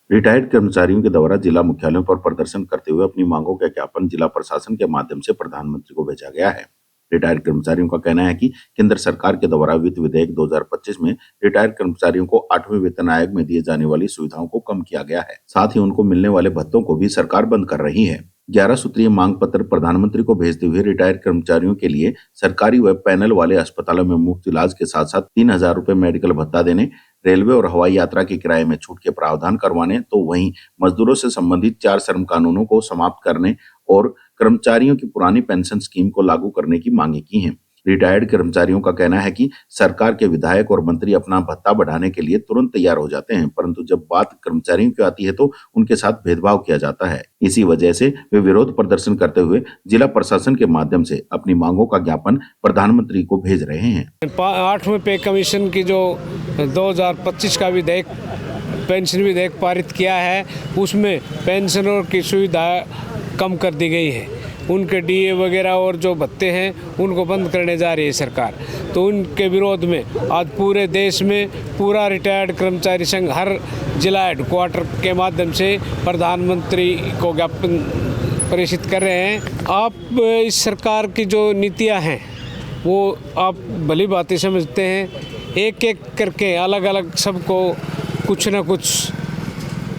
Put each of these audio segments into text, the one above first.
Retired कर्मचारियों के द्वारा जिला मुख्यालयों पर प्रदर्शन करते हुए अपनी मांगों का ज्ञापन जिला प्रशासन के माध्यम से प्रधानमंत्री को भेजा गया है। रिटायर्ड कर्मचारियों का कहना है कि केंद्र सरकार के द्वारा वित्त विधेयक 2025 में रिटायर्ड कर्मचारियों को 8वें वेतन आयोग में दिए जाने वाली सुविधाओं को कम किया गया है। साथ ही उनको मिलने वाले भत्तों को भी सरकार बंद कर रही है। 11 सूत्रीय मांग पत्र प्रधानमंत्री को भेजते हुए रिटायर्ड कर्मचारियों के लिए सरकारी व पैनल वाले अस्पतालों में मुफ्त इलाज के साथ साथ 3,000 रुपए मेडिकल भत्ता देने, रेलवे और हवाई यात्रा के किराए में छूट के प्रावधान करवाने, तो वहीं मजदूरों से संबंधित 4 श्रम कानूनों को समाप्त करने और कर्मचारियों की पुरानी पेंशन स्कीम को लागू करने की मांगे की हैं। रिटायर्ड कर्मचारियों का कहना है कि सरकार के विधायक और मंत्री अपना भत्ता बढ़ाने के लिए तुरंत तैयार हो जाते हैं, परंतु जब बात कर्मचारियों की आती है तो उनके साथ भेदभाव किया जाता है। इसी वजह से वे विरोध प्रदर्शन करते हुए जिला प्रशासन के माध्यम से अपनी मांगों का ज्ञापन प्रधानमंत्री को भेज रहे हैं। 8वें पे कमीशन की जो 2025 का विधेयक पेंशन विधेयक पारित किया है, उसमें पेंशनरों की सुविधा कम कर दी गई है। उनके डीए वगैरह और जो भत्ते हैं उनको बंद करने जा रही है सरकार। तो उनके विरोध में आज पूरे देश में पूरा रिटायर्ड कर्मचारी संघ हर जिला हेडक्वार्टर के माध्यम से प्रधानमंत्री को ज्ञापन प्रेषित कर रहे हैं। आप इस सरकार की जो नीतियां हैं वो आप भली भांति समझते हैं। एक एक करके अलग अलग सबको कुछ न कुछ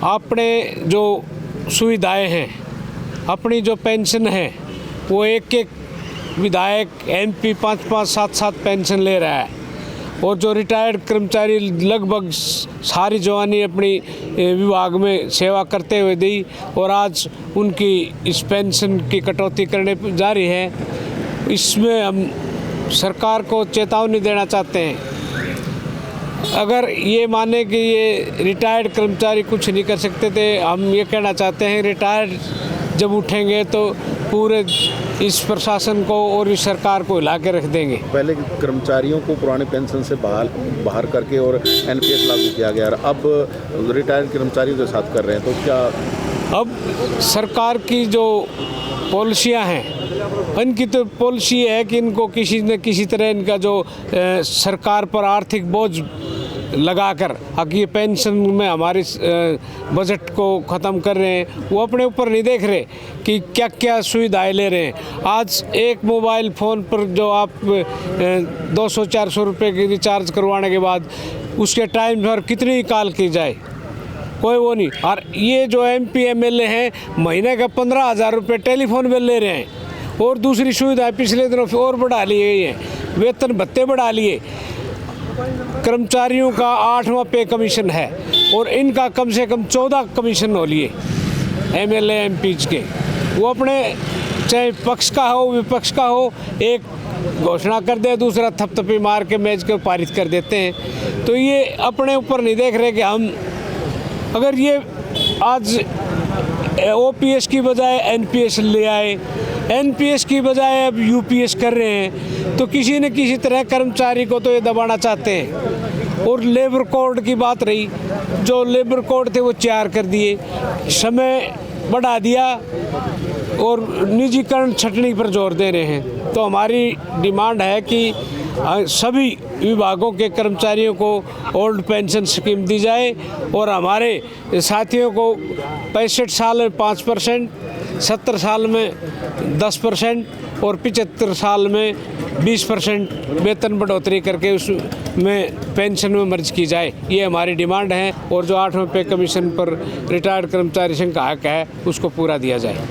अपने जो सुविधाएं हैं, अपनी जो पेंशन है, वो एक एक विधायक MP 5-5, 7-7 पेंशन ले रहा है। और जो रिटायर्ड कर्मचारी लगभग सारी जवानी अपनी विभाग में सेवा करते हुए दी और आज उनकी इस पेंशन की कटौती करने जारी है। इसमें हम सरकार को चेतावनी देना चाहते हैं। अगर ये माने कि ये रिटायर्ड कर्मचारी कुछ नहीं कर सकते थे, हम ये कहना चाहते हैं रिटायर्ड जब उठेंगे तो पूरे इस प्रशासन को और इस सरकार को हिला के रख देंगे। पहले कर्मचारियों को पुराने पेंशन से बाहर करके और NPS लागू किया गया, अब रिटायर्ड कर्मचारियों के साथ कर रहे हैं, तो क्या अब सरकार की जो पॉलिसियां हैं, इनकी तो पॉलिसी है कि इनको किसी न किसी तरह इनका जो सरकार पर आर्थिक बोझ लगाकर ये पेंशन में हमारे बजट को ख़त्म कर रहे हैं। वो अपने ऊपर नहीं देख रहे कि क्या क्या सुविधाएं ले रहे हैं। आज एक मोबाइल फ़ोन पर जो आप 200-400 रुपये की रिचार्ज करवाने के बाद उसके टाइम पर कितनी कॉल की जाए, कोई वो नहीं। और ये जो MP MLA हैं महीने का 15,000 रुपये टेलीफोन बिल ले रहे हैं। और दूसरी सुविधाएं पिछले दिनों और बढ़ा ली गई हैं, वेतन भत्ते बढ़ा लिए। कर्मचारियों का 8वां पे कमीशन है और इनका कम से कम 14 कमीशन हो लिए MLA MPs के। वो अपने चाहे पक्ष का हो विपक्ष का हो, एक घोषणा कर दे, दूसरा थपथपी मार के मैच को पारित कर देते हैं। तो ये अपने ऊपर नहीं देख रहे कि हम अगर ये आज OPS की बजाय NPS ले आए, NPS की बजाय अब UPS कर रहे हैं, तो किसी न किसी तरह कर्मचारी को तो ये दबाना चाहते हैं। और लेबर कोड की बात रही, जो लेबर कोड थे वो 4 कर दिए, समय बढ़ा दिया और निजीकरण छटनी पर जोर दे रहे हैं। तो हमारी डिमांड है कि सभी विभागों के कर्मचारियों को ओल्ड पेंशन स्कीम दी जाए और हमारे साथियों को 65 साल में 5%, 70 साल में 10% और 75 साल में 20% वेतन बढ़ोतरी करके उसमें पेंशन में मर्ज की जाए। ये हमारी डिमांड है और जो 8वें पे कमीशन पर रिटायर्ड कर्मचारी संघ का हक है उसको पूरा दिया जाए।